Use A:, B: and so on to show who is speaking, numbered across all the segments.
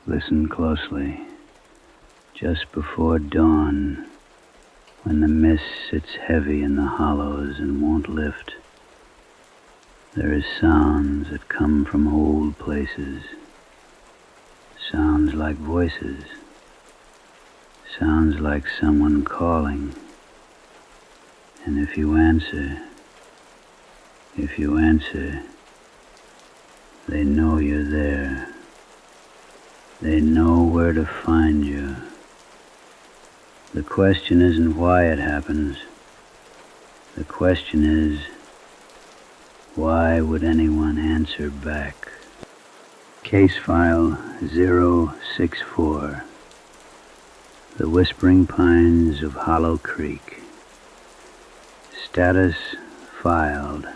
A: Listen closely. Just before dawn, when the mist sits heavy in the hollows and won't lift, there is sounds that come from old places. Sounds like voices. Sounds like someone calling. And if you answer, they know you're there. They know where to find you. The question isn't why it happens. The question is, why would anyone answer back? Case file 064. The Whispering Pines of Hollow Creek. Status filed.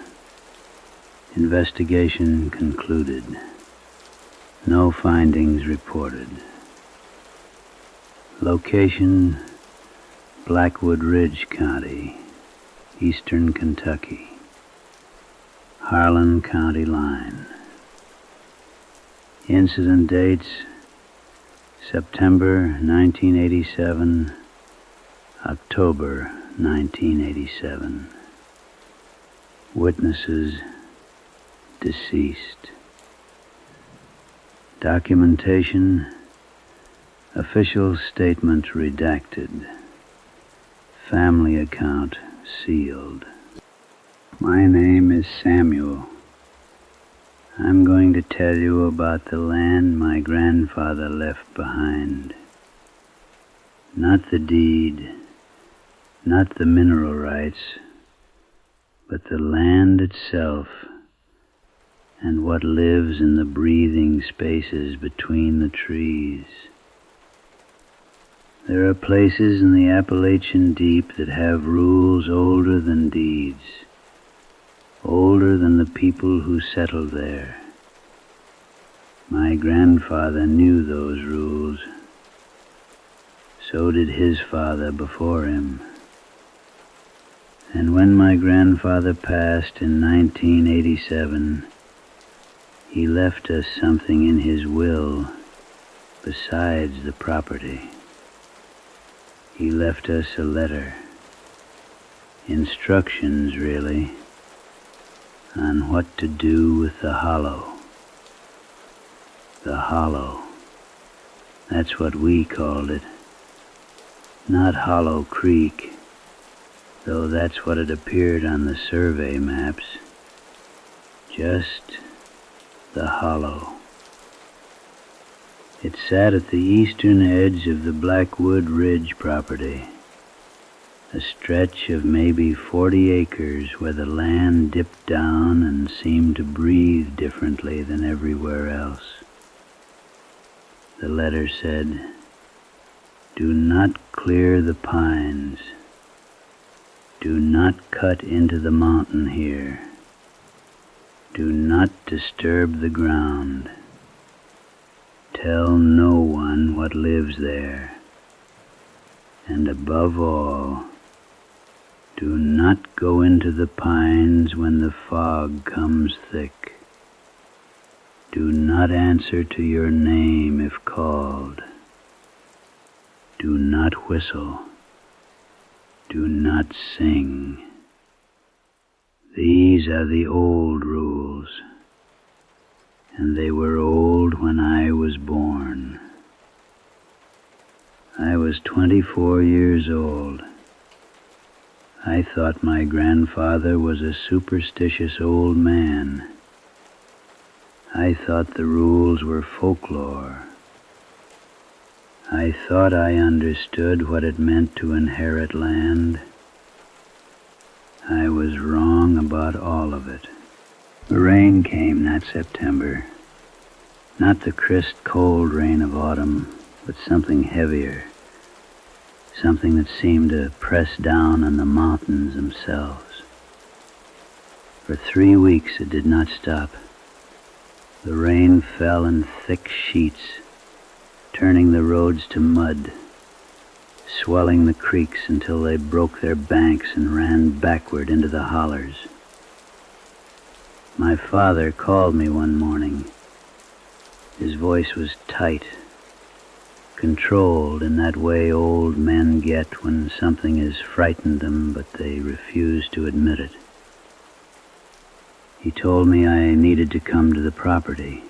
A: Investigation concluded. No findings reported. Location, Blackwood Ridge County, Eastern Kentucky. Harlan County line. Incident dates, September 1987, October 1987. Witnesses deceased. Documentation, official statement redacted. Family account sealed. My name is Samuel. I'm going to tell you about the land my grandfather left behind. Not the deed, not the mineral rights, but the land itself and what lives in the breathing spaces between the trees. There are places in the Appalachian deep that have rules older than deeds, older than the people who settled there. My grandfather knew those rules. So did his father before him. And when my grandfather passed in 1987, he left us something in his will besides the property. He left us a letter, instructions really, on what to do with the hollow. The hollow, that's what we called it. Not Hollow Creek, though that's what it appeared on the survey maps. Just the hollow. It sat at the eastern edge of the Blackwood Ridge property, a stretch of maybe 40 acres where the land dipped down and seemed to breathe differently than everywhere else. The letter said, "Do not clear the pines. Do not cut into the mountain here. Do not disturb the ground. Tell no one what lives there. And above all, do not go into the pines when the fog comes thick. Do not answer to your name if called. Do not whistle. Do not sing. These are the old rules, and they were old when I was born. I was 24 years old. I thought my grandfather was a superstitious old man. I thought the rules were folklore. I thought I understood what it meant to inherit land. I was wrong about all of it. The rain came that September. Not the crisp, cold rain of autumn, but something heavier. Something that seemed to press down on the mountains themselves. For 3 weeks it did not stop. The rain fell in thick sheets, turning the roads to mud, swelling the creeks until they broke their banks and ran backward into the hollers. My father called me one morning. His voice was tight, controlled in that way old men get when something has frightened them but they refuse to admit it. He told me I needed to come to the property.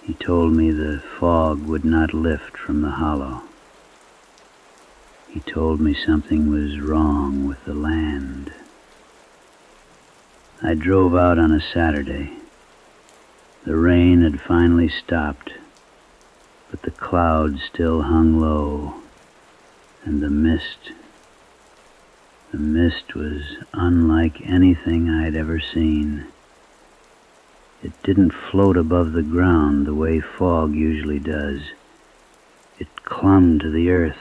A: He told me the fog would not lift from the hollow. He told me something was wrong with the land. I drove out on a Saturday. The rain had finally stopped, but the clouds still hung low, and the mist was unlike anything I'd ever seen. It didn't float above the ground the way fog usually does. It clung to the earth.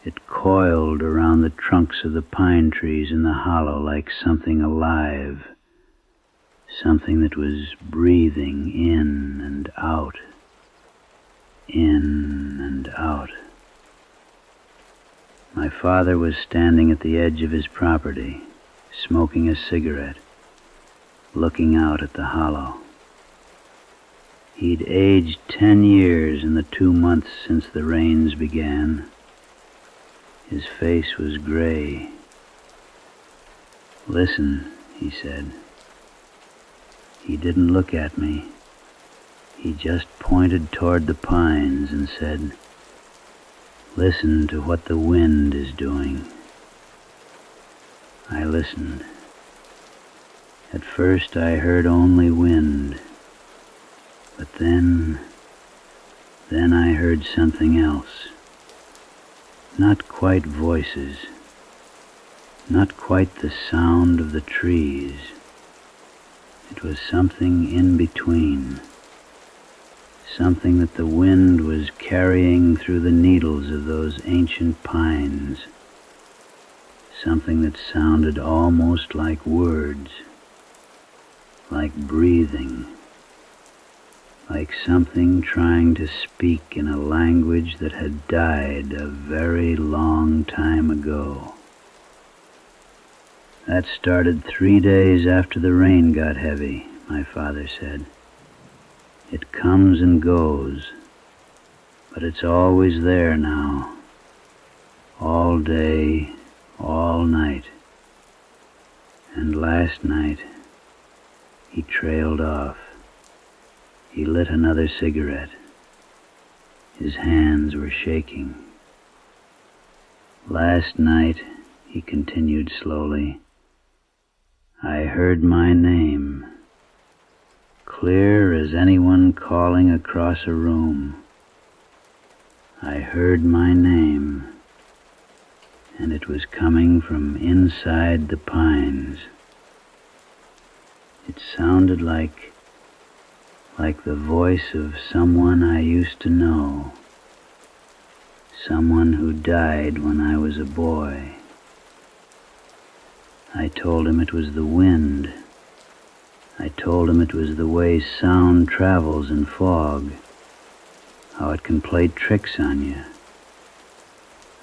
A: It coiled around the trunks of the pine trees in the hollow like something alive, something that was breathing in and out, in and out. My father was standing at the edge of his property, smoking a cigarette, looking out at the hollow. He'd aged 10 years in the 2 months since the rains began. His face was gray. "Listen," he said. He didn't look at me. He just pointed toward the pines and said, "Listen to what the wind is doing." I listened. At first I heard only wind, but then I heard something else. Not quite voices, not quite the sound of the trees. It was something in between, something that the wind was carrying through the needles of those ancient pines, something that sounded almost like words, like breathing, like something trying to speak in a language that had died a very long time ago. That started 3 days after the rain got heavy, my father said. It comes and goes, but it's always there now, all day, all night. And last night, he trailed off. He lit another cigarette. His hands were shaking. Last night, he continued slowly, I heard my name, clear as anyone calling across a room. I heard my name, and it was coming from inside the pines. It sounded like the voice of someone I used to know, someone who died when I was a boy. I told him it was the wind. I told him it was the way sound travels in fog, how it can play tricks on you.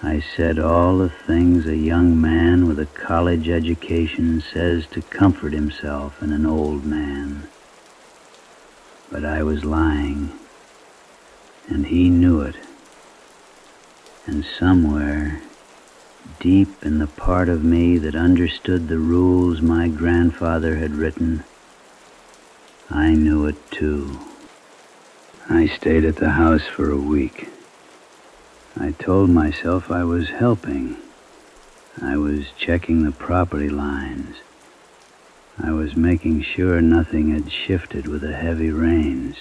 A: I said all the things a young man with a college education says to comfort himself in an old man. But I was lying, and he knew it. And somewhere, deep in the part of me that understood the rules my grandfather had written, I knew it too. I stayed at the house for a week. I told myself I was helping. I was checking the property lines. I was making sure nothing had shifted with the heavy rains.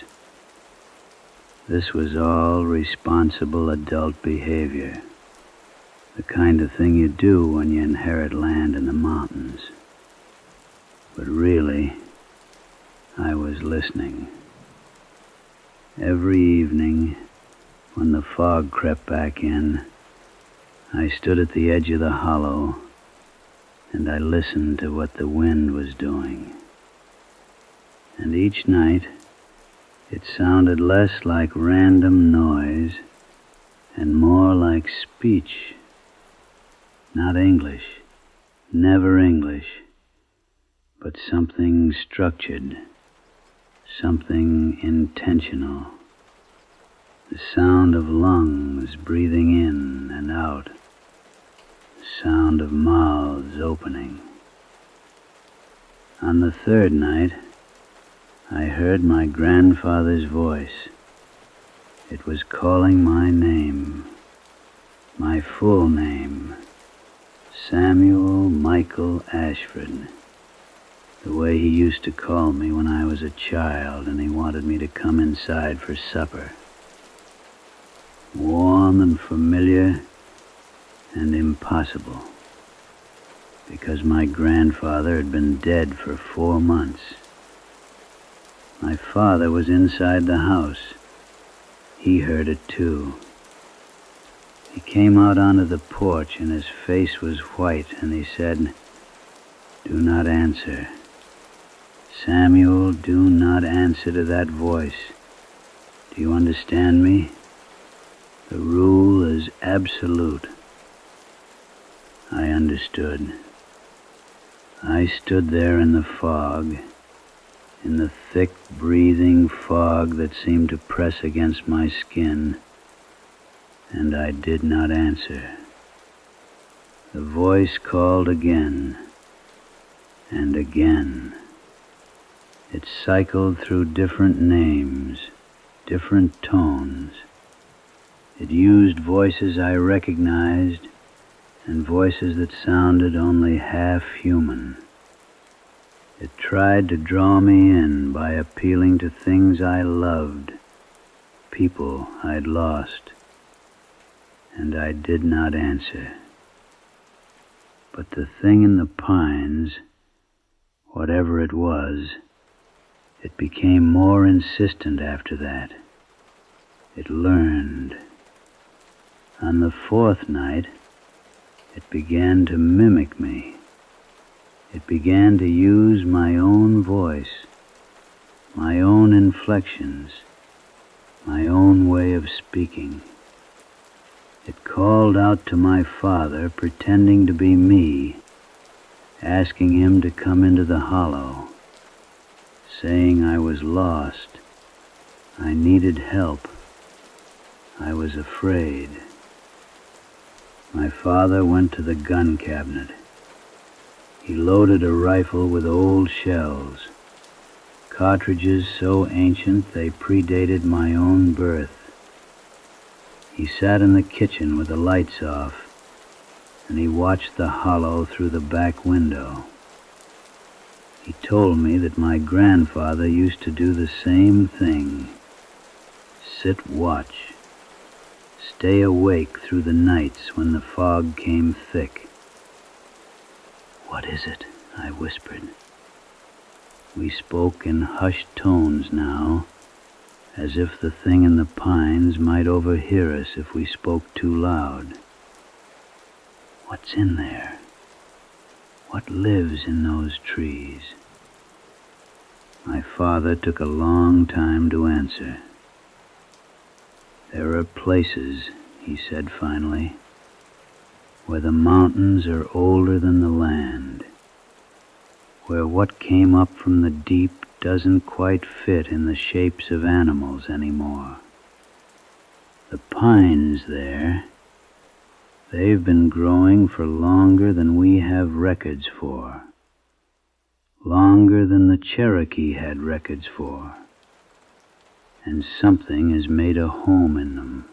A: This was all responsible adult behavior, the kind of thing you do when you inherit land in the mountains. But really, I was listening. Every evening, when the fog crept back in, I stood at the edge of the hollow and I listened to what the wind was doing. And each night, it sounded less like random noise and more like speech. Not English, never English, but something structured, something intentional, the sound of lungs breathing in and out, the sound of mouths opening. On the third night, I heard my grandfather's voice. It was calling my name, my full name, Samuel Michael Ashford, the way he used to call me when I was a child and he wanted me to come inside for supper. Warm and familiar and impossible, because my grandfather had been dead for 4 months. My father was inside the house. He heard it too. He came out onto the porch and his face was white and he said, "Do not answer. Samuel, do not answer to that voice. Do you understand me? The rule is absolute." I understood. I stood there in the fog, in the thick breathing fog that seemed to press against my skin, and I did not answer. The voice called again and again. It cycled through different names, different tones. It used voices I recognized and voices that sounded only half human. It tried to draw me in by appealing to things I loved, people I'd lost, and I did not answer. But the thing in the pines, whatever it was, it became more insistent after that. It learned. On the fourth night, it began to mimic me. It began to use my own voice, my own inflections, my own way of speaking. It called out to my father, pretending to be me, asking him to come into the hollow, saying I was lost, I needed help, I was afraid. My father went to the gun cabinet. He loaded a rifle with old shells, cartridges so ancient they predated my own birth. He sat in the kitchen with the lights off, and he watched the hollow through the back window. He told me that my grandfather used to do the same thing. Sit watch. Stay awake through the nights when the fog came thick. "What is it?" I whispered. We spoke in hushed tones now, as if the thing in the pines might overhear us if we spoke too loud. "What's in there? What lives in those trees?" My father took a long time to answer. "There are places," he said finally, "where the mountains are older than the land, where what came up from the deep doesn't quite fit in the shapes of animals anymore. The pines there, they've been growing for longer than we have records for, longer than the Cherokee had records for, and something has made a home in them.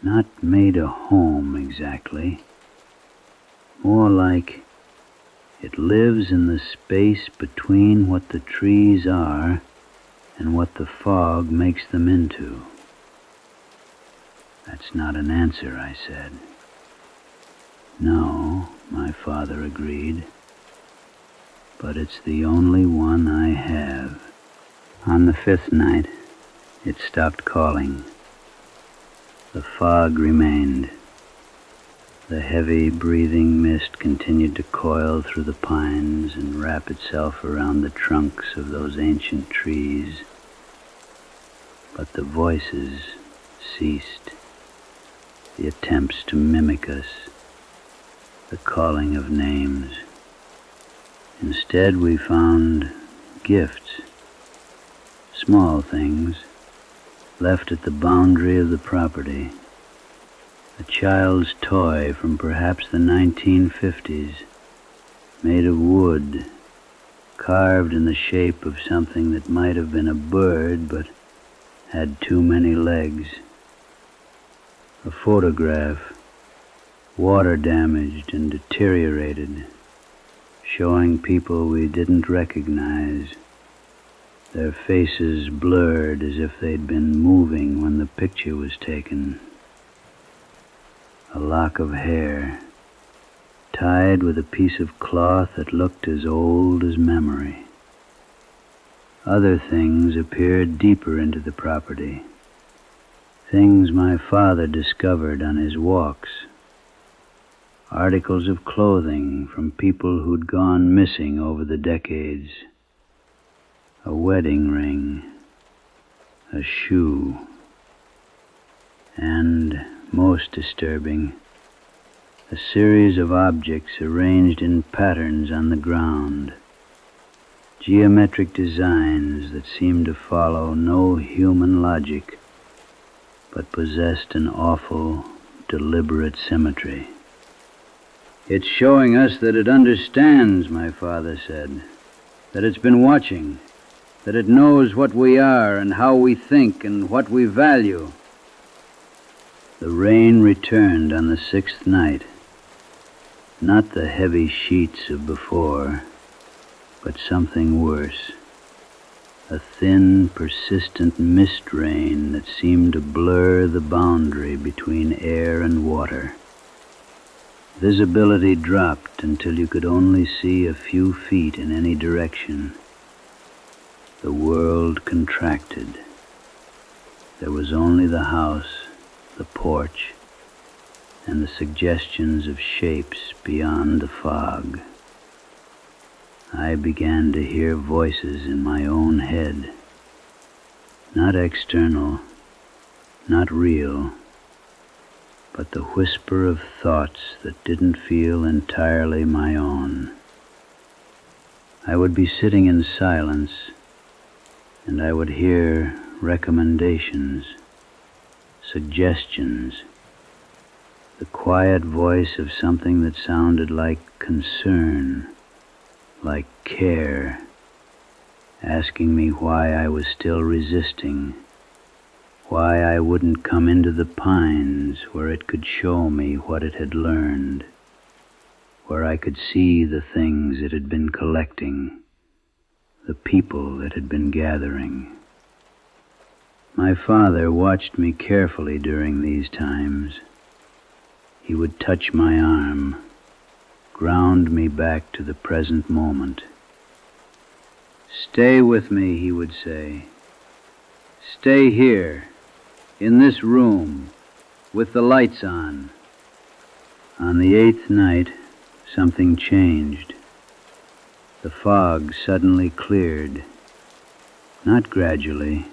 A: Not made a home exactly, more like it lives in the space between what the trees are and what the fog makes them into." "That's not an answer," I said. "No," my father agreed, "but it's the only one I have." On the fifth night, it stopped calling. The fog remained. The heavy breathing mist continued to coil through the pines and wrap itself around the trunks of those ancient trees. But the voices ceased, the attempts to mimic us, the calling of names. Instead, we found gifts, small things, left at the boundary of the property. A child's toy from perhaps the 1950s, made of wood, carved in the shape of something that might have been a bird but had too many legs. A photograph, water-damaged and deteriorated, showing people we didn't recognize, their faces blurred as if they'd been moving when the picture was taken. A lock of hair, tied with a piece of cloth that looked as old as memory. Other things appeared deeper into the property, things my father discovered on his walks, articles of clothing from people who'd gone missing over the decades, a wedding ring, a shoe, and, most disturbing, a series of objects arranged in patterns on the ground, geometric designs that seemed to follow no human logic, but possessed an awful, deliberate symmetry. "It's showing us that it understands," my father said, "that it's been watching, that it knows what we are and how we think and what we value." The rain returned on the 6th night, not the heavy sheets of before, but something worse, a thin, persistent mist rain that seemed to blur the boundary between air and water. Visibility dropped until you could only see a few feet in any direction. The world contracted. There was only the house, the porch, and the suggestions of shapes beyond the fog. I began to hear voices in my own head, not external, not real, but the whisper of thoughts that didn't feel entirely my own. I would be sitting in silence, and I would hear recommendations, suggestions, the quiet voice of something that sounded like concern, like care, asking me why I was still resisting, why I wouldn't come into the pines where it could show me what it had learned, where I could see the things it had been collecting, the people it had been gathering. My father watched me carefully during these times. He would touch my arm, ground me back to the present moment. "Stay with me," he would say. "Stay here, in this room, with the lights on." On the 8th night, something changed. The fog suddenly cleared. Not gradually.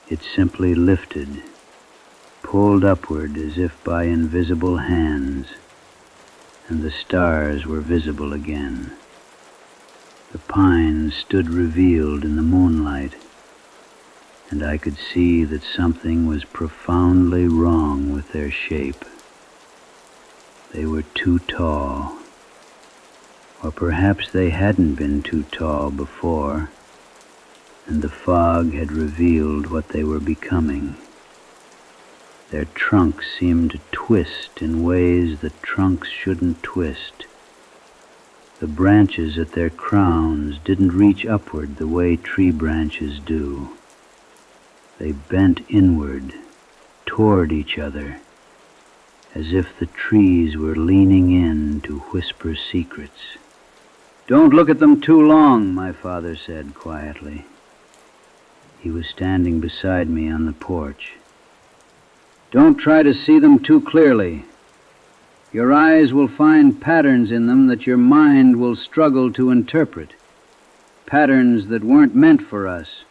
A: It simply lifted, pulled upward as if by invisible hands, and the stars were visible again. The pines stood revealed in the moonlight, and I could see that something was profoundly wrong with their shape. They were too tall, or perhaps they hadn't been too tall before, and the fog had revealed what they were becoming. Their trunks seemed to twist in ways that trunks shouldn't twist. The branches at their crowns didn't reach upward the way tree branches do. They bent inward, toward each other, as if the trees were leaning in to whisper secrets. "Don't look at them too long," my father said quietly. He was standing beside me on the porch. "Don't try to see them too clearly. Your eyes will find patterns in them that your mind will struggle to interpret, patterns that weren't meant for us."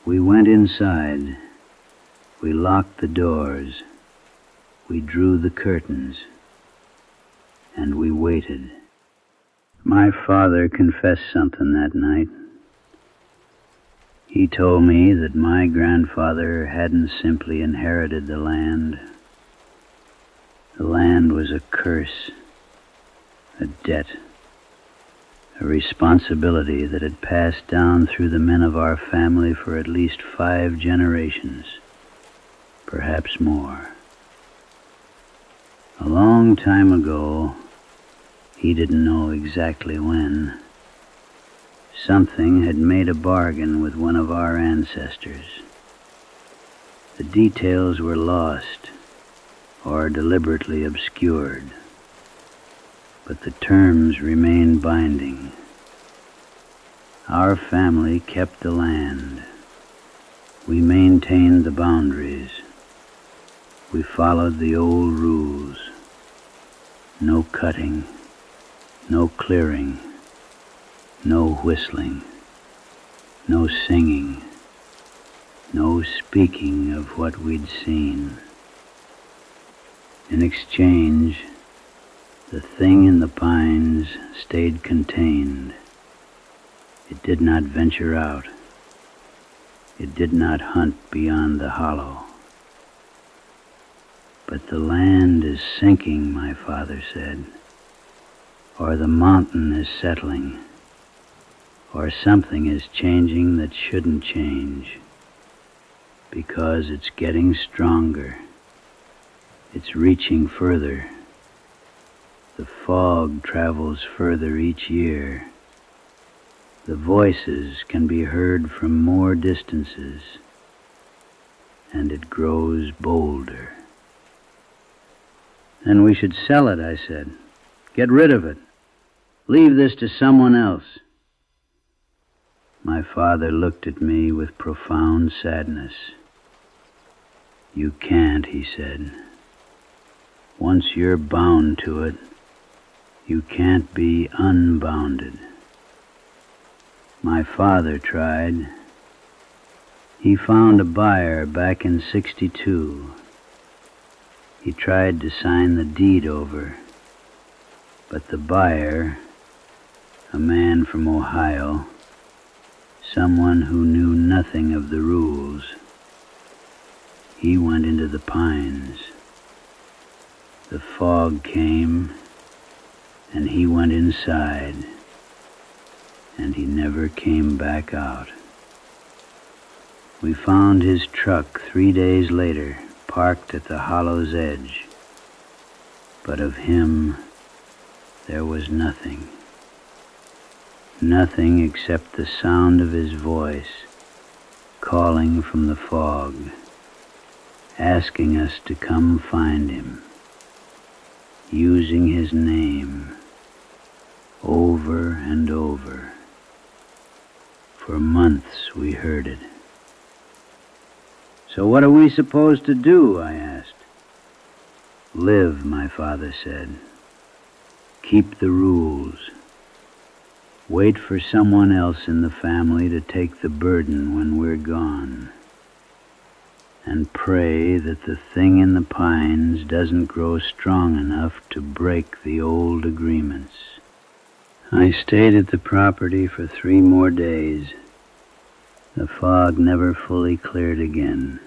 A: We went inside. We locked the doors. We drew the curtains. And we waited. My father confessed something that night. He told me that my grandfather hadn't simply inherited the land. The land was a curse, a debt, a responsibility that had passed down through the men of our family for at least 5 generations, perhaps more. A long time ago, he didn't know exactly when, something had made a bargain with one of our ancestors. The details were lost or deliberately obscured, but the terms remained binding. Our family kept the land. We maintained the boundaries. We followed the old rules. No cutting, no clearing, no whistling, no singing, no speaking of what we'd seen. In exchange, the thing in the pines stayed contained. It did not venture out. It did not hunt beyond the hollow. But the land is sinking, my father said, or the mountain is settling, or something is changing that shouldn't change, because it's getting stronger. It's reaching further. The fog travels further each year. The voices can be heard from more distances, and it grows bolder. Then we should sell it, I said. Get rid of it. Leave this to someone else. My father looked at me with profound sadness. You can't, he said. Once you're bound to it, you can't be unbounded. My father tried. He found a buyer back in '62. He tried to sign the deed over, but the buyer, a man from Ohio, someone who knew nothing of the rules, he went into the pines. The fog came, and he went inside, and he never came back out. We found his truck 3 days later, parked at the hollow's edge, but of him there was nothing. Nothing except the sound of his voice calling from the fog, asking us to come find him, using his name over and over. For months we heard it. So what are we supposed to do? I asked. Live, my father said. Keep the rules. Wait for someone else in the family to take the burden when we're gone. And pray that the thing in the pines doesn't grow strong enough to break the old agreements. I stayed at the property for 3 more days. The fog never fully cleared again.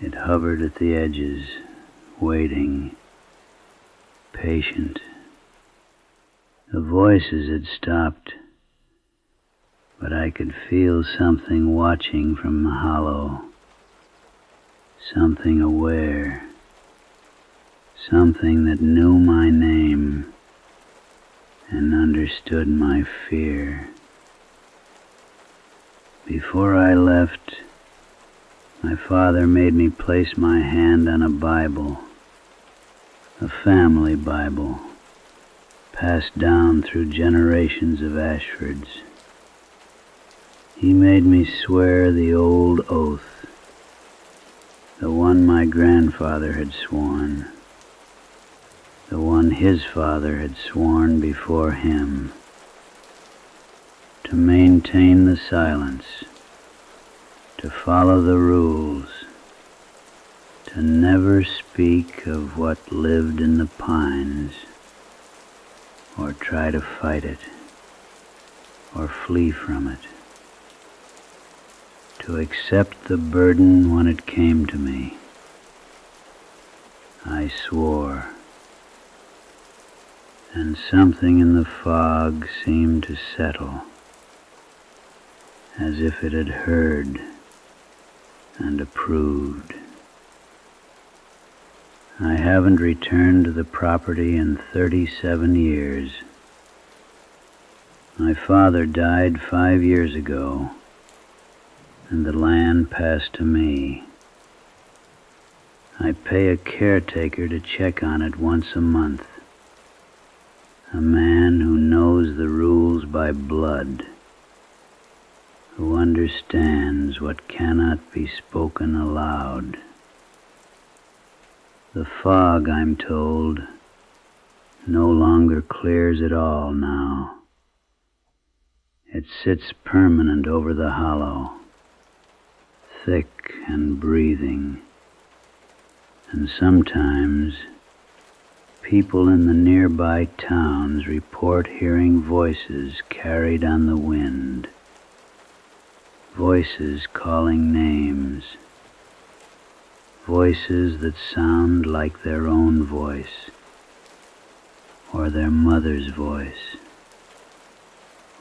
A: It hovered at the edges, waiting, patient. The voices had stopped, but I could feel something watching from the hollow, something aware, something that knew my name and understood my fear. Before I left, my father made me place my hand on a Bible, a family Bible, passed down through generations of Ashfords. He made me swear the old oath, the one my grandfather had sworn, the one his father had sworn before him, to maintain the silence, to follow the rules, to never speak of what lived in the pines, or try to fight it, or flee from it. to accept the burden when it came to me. I swore, and something in the fog seemed to settle, as if it had heard and approved. I haven't returned to the property in 37 years. My father died 5 years ago, and the land passed to me. I pay a caretaker to check on it once a month, a man who knows the rules by blood, who understands what cannot be spoken aloud. The fog, I'm told, no longer clears at all now. It sits permanent over the hollow, thick and breathing, and sometimes people in the nearby towns report hearing voices carried on the wind, voices calling names, voices that sound like their own voice, or their mother's voice,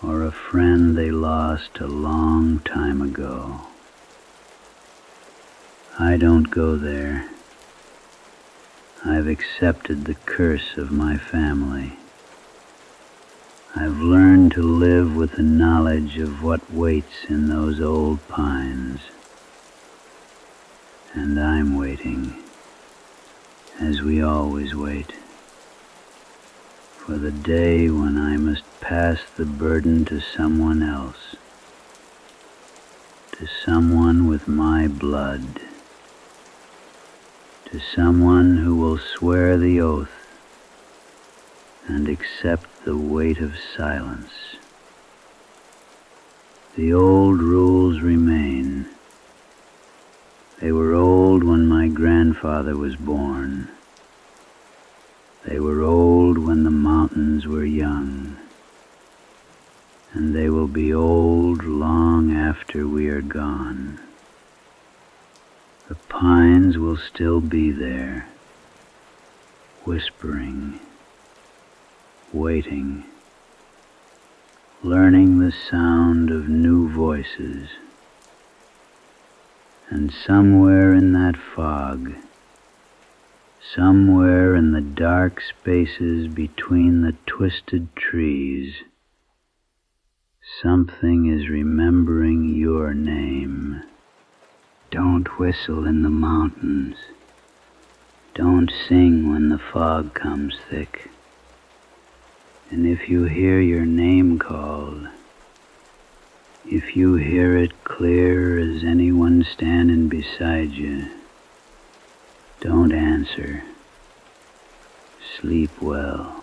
A: or a friend they lost a long time ago. I don't go there. I've accepted the curse of my family. I've learned to live with the knowledge of what waits in those old pines. And I'm waiting, as we always wait, for the day when I must pass the burden to someone else, to someone with my blood, to someone who will swear the oath and accept the weight of silence. The old rules remain. They were old when my grandfather was born. They were old when the mountains were young. And they will be old long after we are gone. The pines will still be there, whispering, waiting, learning the sound of new voices. And somewhere in that fog, somewhere in the dark spaces between the twisted trees, something is remembering your name. Don't whistle in the mountains. Don't sing when the fog comes thick. And if you hear your name called, if you hear it clear as anyone standing beside you, don't answer. Sleep well.